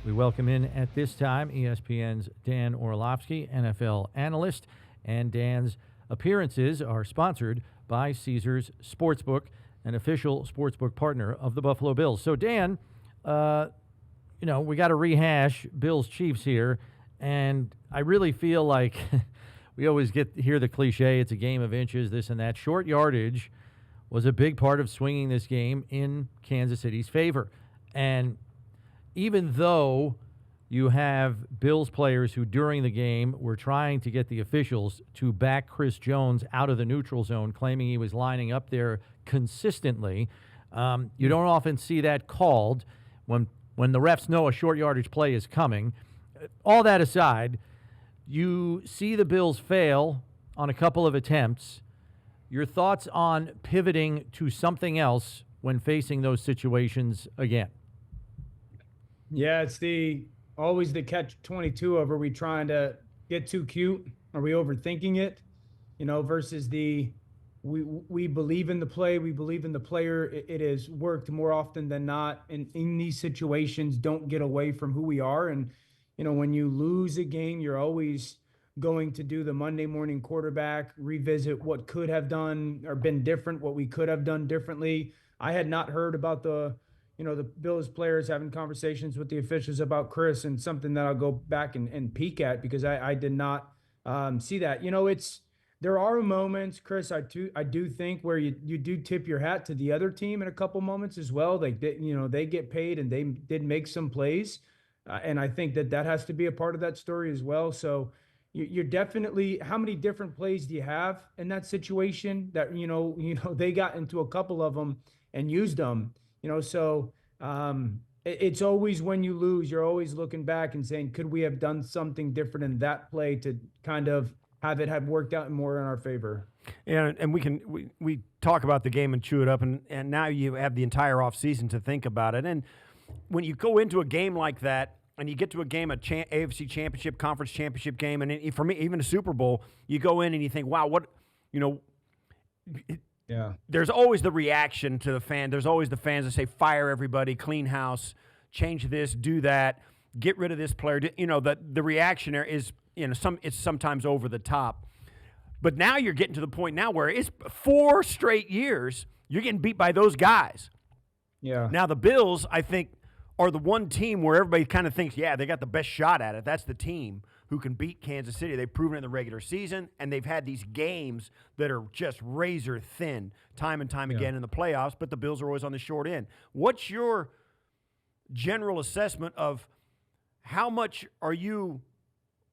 We welcome in at this time ESPN's Dan Orlovsky, NFL analyst, and Dan's appearances are sponsored by Caesars Sportsbook, an official sportsbook partner of the Buffalo Bills. So, Dan, we got to rehash Bills-Chiefs here, and I really feel like we always hear the cliche, it's a game of inches, this and that. Short yardage was a big part of swinging this game in Kansas City's favor. And even though you have Bills players who during the game were trying to get the officials to back Chris Jones out of the neutral zone, claiming he was lining up there consistently, you don't often see that called when the refs know a short yardage play is coming. All that aside, you see the Bills fail on a couple of attempts. Your thoughts on pivoting to something else when facing those situations again? Yeah, it's always the catch-22 of, are we trying to get too cute? Are we overthinking it? Versus we believe in the play, we believe in the player. It has worked more often than not. And in these situations, don't get away from who we are. And, when you lose a game, you're always going to do the Monday morning quarterback, revisit what could have done or been different, what we could have done differently. I had not heard about the Bills players having conversations with the officials about Chris, and something that I'll go back and peek at, because I did not see that. There are moments, Chris, I do think, where you do tip your hat to the other team in a couple moments as well. They get paid and they did make some plays. And I think that has to be a part of that story as well. So you're definitely, how many different plays do you have in that situation that, they got into a couple of them and used them. So it's always, when you lose, you're always looking back and saying, could we have done something different in that play to kind of have it have worked out more in our favor? Yeah, and we talk about the game and chew it up, and now you have the entire offseason to think about it. And when you go into a game like that, and you get to a game, AFC Championship, Conference Championship game, and for me, even a Super Bowl, you go in and you think, wow, yeah. There's always the reaction to the fan. There's always the fans that say, fire everybody, clean house, change this, do that, get rid of this player. The reaction there is, it's sometimes over the top. But now you're getting to the point now where it's 4 straight years you're getting beat by those guys. Yeah. Now the Bills, I think, are the one team where everybody kind of thinks, yeah, they got the best shot at it. That's the team who can beat Kansas City. They've proven it in the regular season, and they've had these games that are just razor thin time and time again in the playoffs, but the Bills are always on the short end. What's your general assessment of how much are you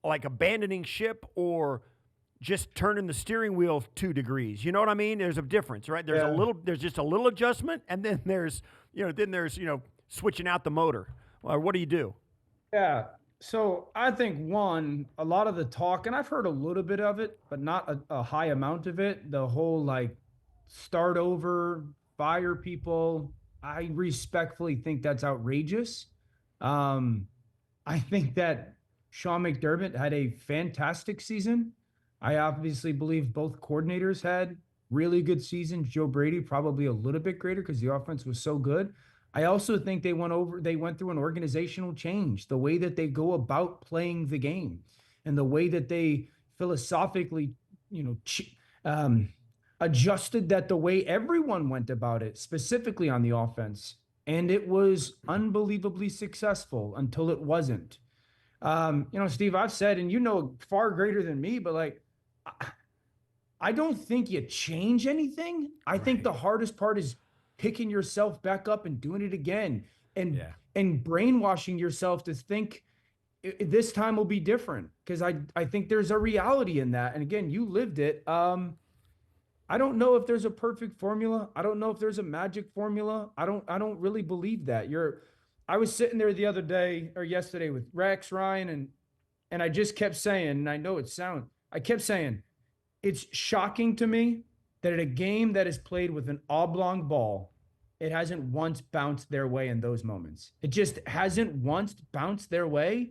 like abandoning ship or just turning the steering wheel 2 degrees? You know what I mean? There's a difference, right? There's just a little adjustment, and then there's switching out the motor. Or what do you do? Yeah. So I think, one, a lot of the talk, and I've heard a little bit of it, but not a high amount of it, the whole start over, fire people, I respectfully think that's outrageous. I think that Sean McDermott had a fantastic season. I obviously believe both coordinators had really good seasons. Joe Brady probably a little bit greater because the offense was so good. I also think they went through an organizational change, the way that they go about playing the game and the way that they philosophically, adjusted that the way everyone went about it, specifically on the offense. And it was unbelievably successful until it wasn't. Steve, I've said, and far greater than me, but I don't think you change anything. I think the hardest part is picking yourself back up and doing it again, and brainwashing yourself to think this time will be different. Because I think there's a reality in that. And again, you lived it. I don't know if there's a perfect formula. I don't know if there's a magic formula. I don't really believe that. I was sitting there the other day or yesterday with Rex, Ryan, and I just kept saying, and I know I kept saying, it's shocking to me that at a game that is played with an oblong ball, it hasn't once bounced their way in those moments. It just hasn't once bounced their way.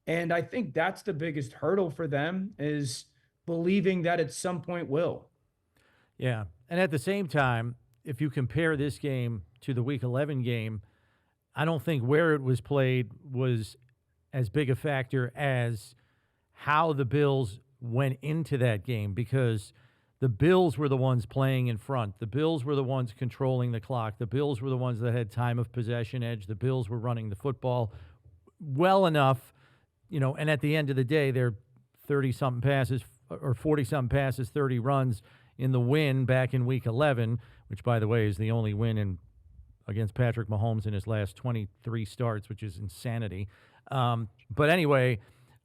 And I think that's the biggest hurdle for them, is believing that at some point will. Yeah. And at the same time, if you compare this game to the Week 11 game, I don't think where it was played was as big a factor as how the Bills went into that game, because the Bills were the ones playing in front. The Bills were the ones controlling the clock. The Bills were the ones that had time of possession edge. The Bills were running the football well enough, and at the end of the day, they're 30-something passes or 40-something passes, 30 runs in the win back in Week 11, which, by the way, is the only win against Patrick Mahomes in his last 23 starts, which is insanity. But anyway,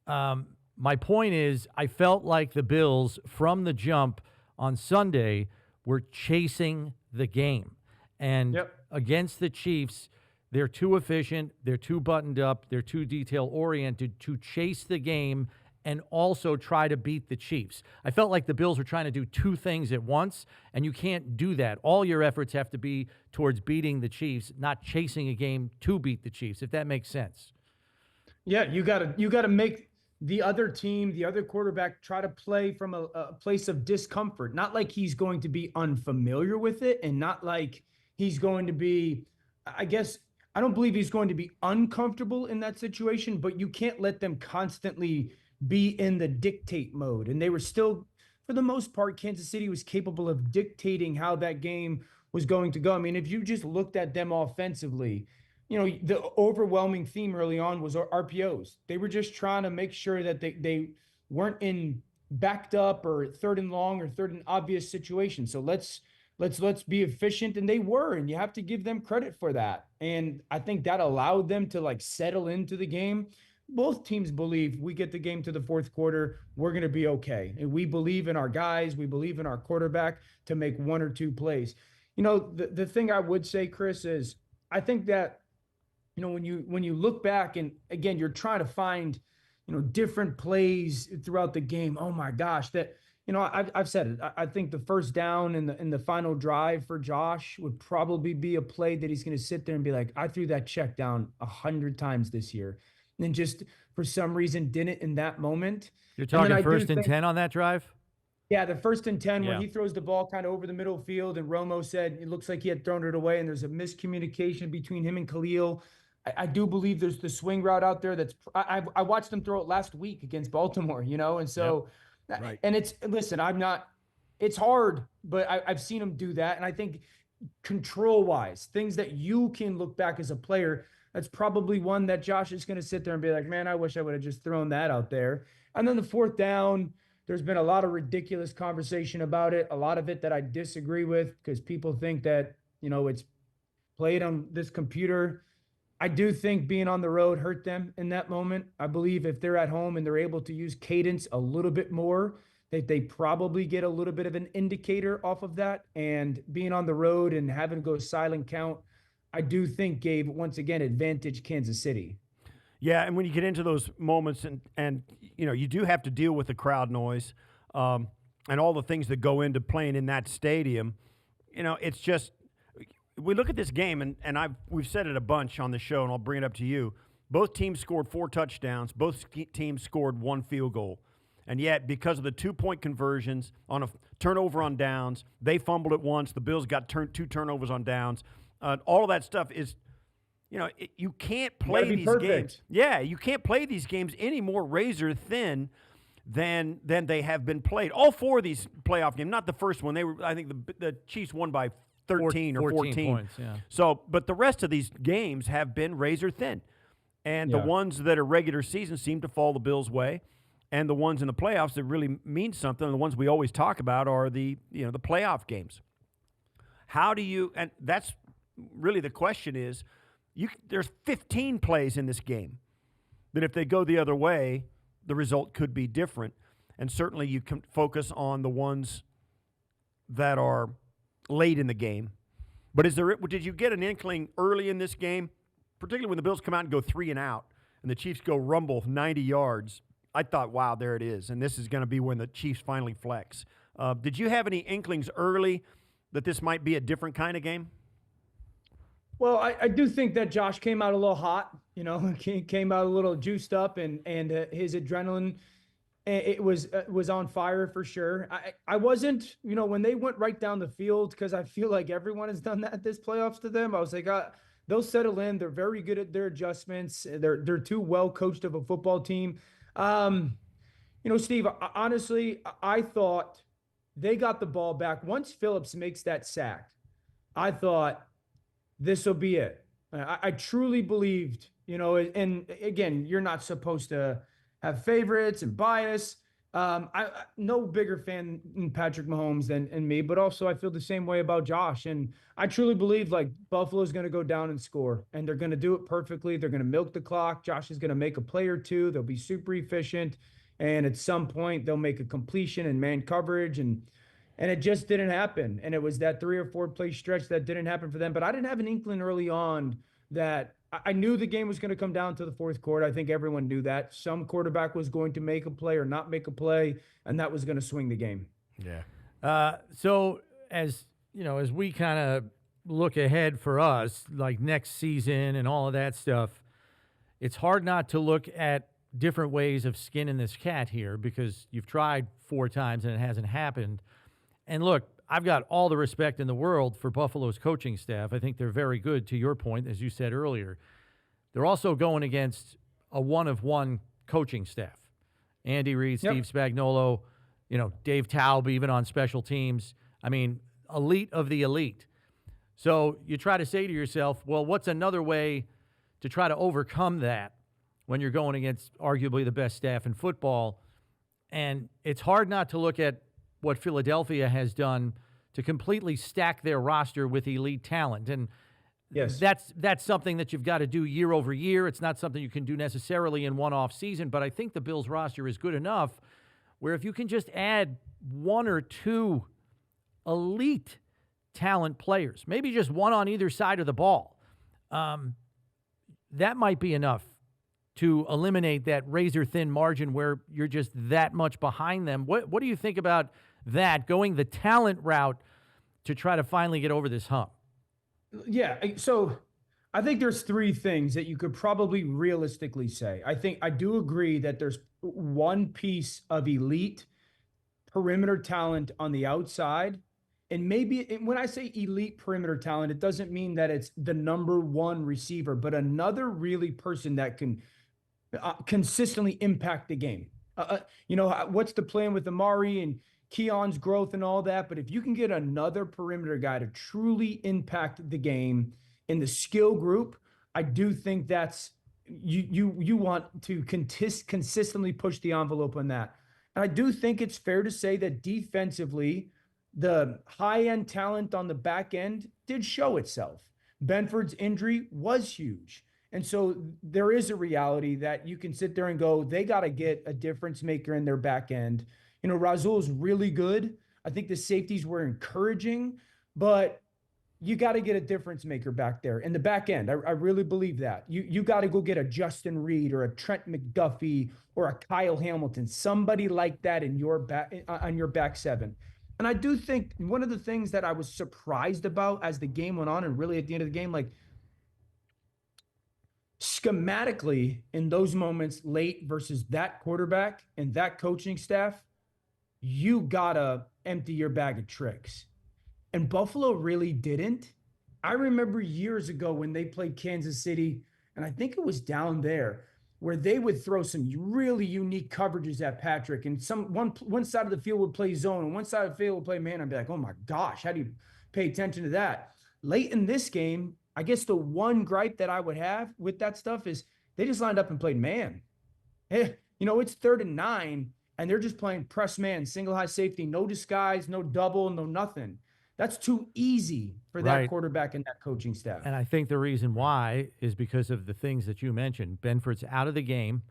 my point is, I felt like the Bills, from the jump on Sunday, were chasing the game. And against the Chiefs, they're too efficient, they're too buttoned up, they're too detail-oriented to chase the game and also try to beat the Chiefs. I felt like the Bills were trying to do two things at once, and you can't do that. All your efforts have to be towards beating the Chiefs, not chasing a game to beat the Chiefs, if that makes sense. Yeah, you gotta make the other team, the other quarterback, try to play from a place of discomfort. Not like he's going to be unfamiliar with it, and not like he's going to be, I don't believe he's going to be uncomfortable in that situation, but you can't let them constantly be in the dictate mode. And they were still, for the most part, Kansas City was capable of dictating how that game was going to go. I mean, if you just looked at them offensively, the overwhelming theme early on was RPOs. They were just trying to make sure that they weren't in backed up or third and long or third and obvious situations. So let's be efficient, and they were, and you have to give them credit for that. And I think that allowed them to settle into the game. Both teams believe we get the game to the fourth quarter, we're going to be okay. And we believe in our guys, we believe in our quarterback to make one or two plays. The thing I would say, Chris, is I think that when you look back, and again, you're trying to find different plays throughout the game. Oh my gosh, that I've said it. I think the first down in the final drive for Josh would probably be a play that he's going to sit there and be like, I threw that check down 100 times this year, and just for some reason didn't in that moment. You're talking first and 10 on that drive? Yeah, the first and 10 when he throws the ball kind of over the middle field, and Romo said it looks like he had thrown it away, and there's a miscommunication between him and Khalil. I do believe there's the swing route out there I watched them throw it last week against Baltimore, and so right. And it's hard, but I've seen them do that. And I think control-wise, things that you can look back as a player, that's probably one that Josh is going to sit there and be like, man, I wish I would have just thrown that out there. And then the fourth down, there's been a lot of ridiculous conversation about it, a lot of it that I disagree with, because people think that, it's played on this computer. I do think being on the road hurt them in that moment. I believe if they're at home and they're able to use cadence a little bit more, that they probably get a little bit of an indicator off of that. And being on the road and having to go silent count, I do think gave, once again, advantage Kansas City. Yeah, and when you get into those moments and you do have to deal with the crowd noise and all the things that go into playing in that stadium, it's just – we look at this game, and we've said it a bunch on the show, and I'll bring it up to you. Both teams scored 4 touchdowns. Both teams scored 1 field goal. And yet, because of the 2-point conversions on a turnover on downs, they fumbled it once. The Bills got 2 turnovers on downs. All of that stuff is, you can't play these games. Yeah, you can't play these games any more razor thin than they have been played. All 4 of these playoff games, not the first one. I think the Chiefs won by 13 or 14 points, yeah. So, but the rest of these games have been razor thin. And the ones that are regular season seem to fall the Bills' way. And the ones in the playoffs that really mean something, the ones we always talk about, are the playoff games. How do you, and that's really the question is, there's 15 plays in this game that if they go the other way, the result could be different. And certainly you can focus on the ones that are late in the game. But did you get an inkling early in this game, particularly when the Bills come out and go 3 and out and the Chiefs go rumble 90 yards? I thought, wow, there it is, and this is going to be when the Chiefs finally flex. Did you have any inklings early that this might be a different kind of game? Well, I do think that Josh came out a little hot, came out a little juiced up, and his adrenaline, it was on fire for sure. I wasn't, when they went right down the field, because I feel like everyone has done that this playoffs to them. I was like, they'll settle in. They're very good at their adjustments. They're too well coached of a football team. Steve, honestly, I thought they got the ball back. Once Phillips makes that sack, I thought this will be it. I truly believed, and again, you're not supposed to have favorites and bias. I no bigger fan in Patrick Mahomes than me, but also I feel the same way about Josh. And I truly believe like Buffalo's going to go down and score, and they're going to do it perfectly. They're going to milk the clock. Josh is going to make a play or two. They'll be super efficient, and at some point they'll make a completion and man coverage, and it just didn't happen. And it was that 3 or 4 play stretch that didn't happen for them. But I didn't have an inkling early on that I knew the game was going to come down to the fourth quarter. I think everyone knew that. Some quarterback was going to make a play or not make a play, and that was going to swing the game. Yeah. So as we kind of look ahead for us, like next season and all of that stuff, it's hard not to look at different ways of skinning this cat here because you've tried 4 times and it hasn't happened. And look, I've got all the respect in the world for Buffalo's coaching staff. I think they're very good, to your point, as you said earlier. They're also going against a one-of-one coaching staff. Andy Reid, Steve Spagnuolo, Dave Taub, even on special teams. I mean, elite of the elite. So you try to say to yourself, well, what's another way to try to overcome that when you're going against arguably the best staff in football? And it's hard not to look at what Philadelphia has done to completely stack their roster with elite talent. And yes, that's something that you've got to do year over year. It's not something you can do necessarily in one off season, but I think the Bills roster is good enough where if you can just add 1 or 2 elite talent players, maybe just one on either side of the ball, that might be enough to eliminate that razor-thin margin where you're just that much behind them. What do you think about that, going the talent route to try to finally get over this hump? Yeah, so I think there's 3 things that you could probably realistically say. I do agree that there's one piece of elite perimeter talent on the outside. And maybe when I say elite perimeter talent, it doesn't mean that it's the number 1 receiver, but another really person that can consistently impact the game. What's the plan with Amari and Keon's growth and all that? But if you can get another perimeter guy to truly impact the game in the skill group, I do think that's you want to consistently push the envelope on that. And I do think it's fair to say that defensively, the high-end talent on the back end did show itself. Benford's injury was huge. And so there is a reality that you can sit there and go, they got to get a difference maker in their back end. Rasul's really good. I think the safeties were encouraging, but you got to get a difference maker back there in the back end. I really believe that. You got to go get a Justin Reed or a Trent McDuffie or a Kyle Hamilton, somebody like that in your back on your back 7. And I do think one of the things that I was surprised about as the game went on, and really at the end of the game, like schematically in those moments late versus that quarterback and that coaching staff, you gotta empty your bag of tricks. And Buffalo really didn't. I remember years ago when they played Kansas City, and I think it was down there, where they would throw some really unique coverages at Patrick, and one side of the field would play zone, and one side of the field would play man. I'd be like, oh my gosh, how do you pay attention to that? Late in this game, I guess the one gripe that I would have with that stuff is they just lined up and played man. It's 3rd and 9, and they're just playing press man, single high safety, no disguise, no double, no nothing. That's too easy for that quarterback and that coaching staff. And I think the reason why is because of the things that you mentioned. Benford's out of the game.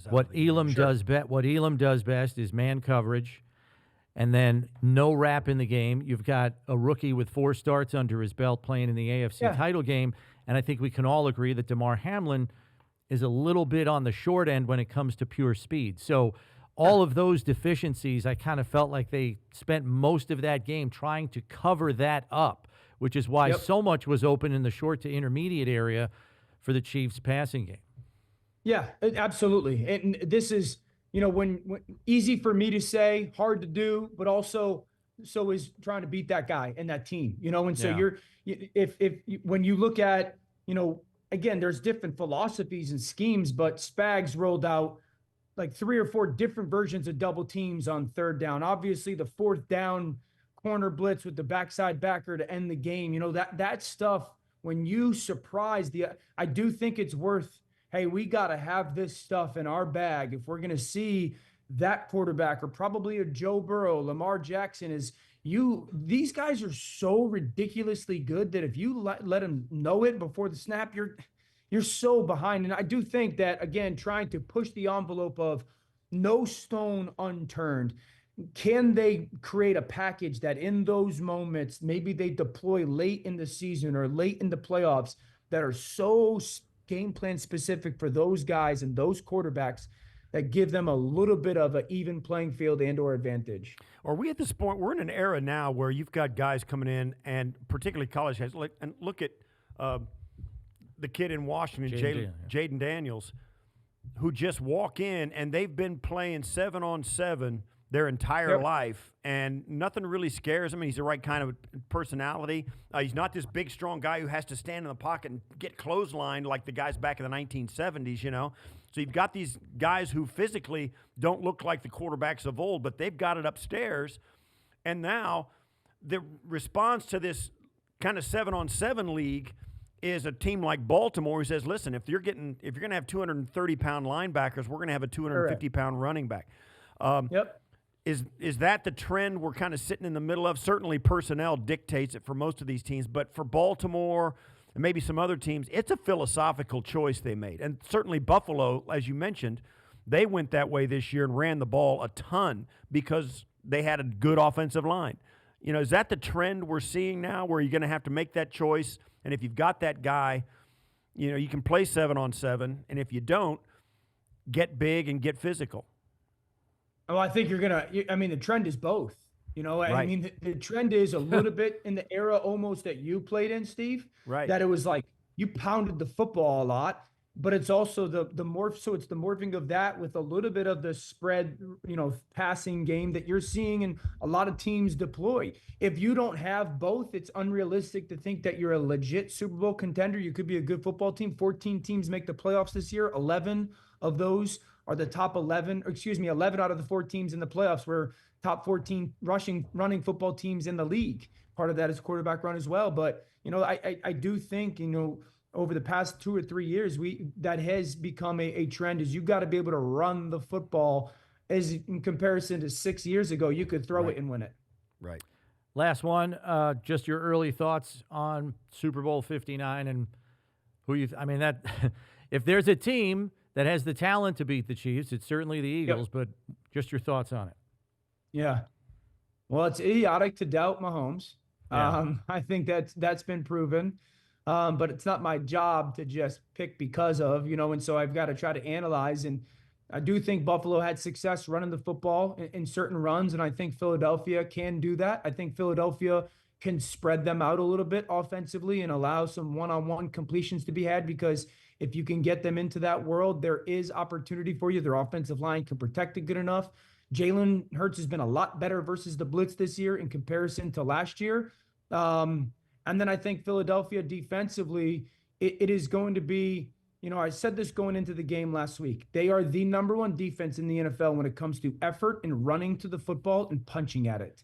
What Elam does best is man coverage, and then no Rap in the game. You've got a rookie with 4 starts under his belt playing in the AFC title game, and I think we can all agree that Damar Hamlin is a little bit on the short end when it comes to pure speed. So all of those deficiencies, I kind of felt like they spent most of that game trying to cover that up, which is why so much was open in the short to intermediate area for the Chiefs passing game. Yeah, absolutely. And this is, when easy for me to say, hard to do, but also so is trying to beat that guy and that team, and so when you look at, again, there's different philosophies and schemes, but Spags rolled out like 3 or 4 different versions of double teams on third down. Obviously, the fourth down corner blitz with the backside backer to end the game. That stuff, when you surprise I do think it's worth, hey, we got to have this stuff in our bag if we're going to see that quarterback, or probably a Joe Burrow, Lamar Jackson. These guys are so ridiculously good that if you let them know it before the snap, you're so behind. And I do think that, again, trying to push the envelope of no stone unturned, can they create a package that in those moments, maybe they deploy late in the season or late in the playoffs, that are so game plan specific for those guys and those quarterbacks, that give them a little bit of an even playing field and or advantage? Are we at this point? We're in an era now where you've got guys coming in, and particularly college guys. And look at the kid in Washington, Jaden Daniels, who just walk in, and they've been playing 7-on-7 their entire life, and nothing really scares him. He's the right kind of personality. He's not this big, strong guy who has to stand in the pocket and get clotheslined like the guys back in the 1970s, So you've got these guys who physically don't look like the quarterbacks of old, but they've got it upstairs. And now the response to this kind of 7-on-7 league is a team like Baltimore who says, listen, if you're going to have 230-pound linebackers, we're going to have a 250-pound running back. Is that the trend we're kind of sitting in the middle of? Certainly personnel dictates it for most of these teams, but for Baltimore and maybe some other teams, it's a philosophical choice they made. And certainly Buffalo, as you mentioned, they went that way this year and ran the ball a ton because they had a good offensive line. Is that the trend we're seeing now, where you're going to have to make that choice? And if you've got that guy, you can play 7-on-7, and if you don't, get big and get physical. Oh, I think the trend is both. Right. The trend is a little bit in the era almost that you played in, Steve. Right. That it was like you pounded the football a lot, but it's also the morph. So it's the morphing of that with a little bit of the spread, passing game that you're seeing and a lot of teams deploy. If you don't have both, it's unrealistic to think that you're a legit Super Bowl contender. You could be a good football team. 14 teams make the playoffs this year. 11 of those are the top 11 out of the 4 teams in the playoffs were top 14 running football teams in the league. Part of that is quarterback run as well. But, I do think, over the past 2 or 3 years, that has become a trend, is you got to be able to run the football, as in comparison to 6 years ago, you could throw it and win it. Right. Last one, just your early thoughts on Super Bowl 59 and who that if there's a team that has the talent to beat the Chiefs, it's certainly the Eagles, but just your thoughts on it. Yeah. Well, it's idiotic to doubt Mahomes. Yeah. I think that's been proven. But it's not my job to just pick because of, and so I've got to try to analyze. And I do think Buffalo had success running the football in certain runs, and I think Philadelphia can do that. I think Philadelphia can spread them out a little bit offensively and allow some one-on-one completions to be had, because if you can get them into that world, there is opportunity for you. Their offensive line can protect it good enough. Jalen Hurts has been a lot better versus the blitz this year in comparison to last year. And then I think Philadelphia defensively, it is going to be, I said this going into the game last week. They are the number 1 defense in the NFL when it comes to effort and running to the football and punching at it.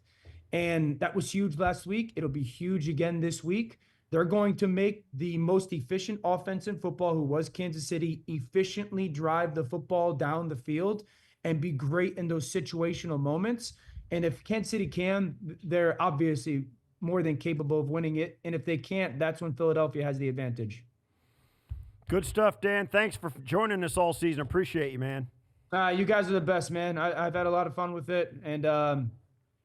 And that was huge last week. It'll be huge again this week. They're going to make the most efficient offense in football, who was Kansas City, efficiently drive the football down the field and be great in those situational moments. And if Kansas City can, they're obviously more than capable of winning it. And if they can't, that's when Philadelphia has the advantage. Good stuff, Dan. Thanks for joining us all season. Appreciate you, man. You guys are the best, man. I've had a lot of fun with it. And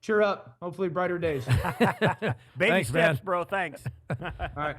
cheer up. Hopefully brighter days. Baby Thanks, steps, man. bro. Thanks. All right.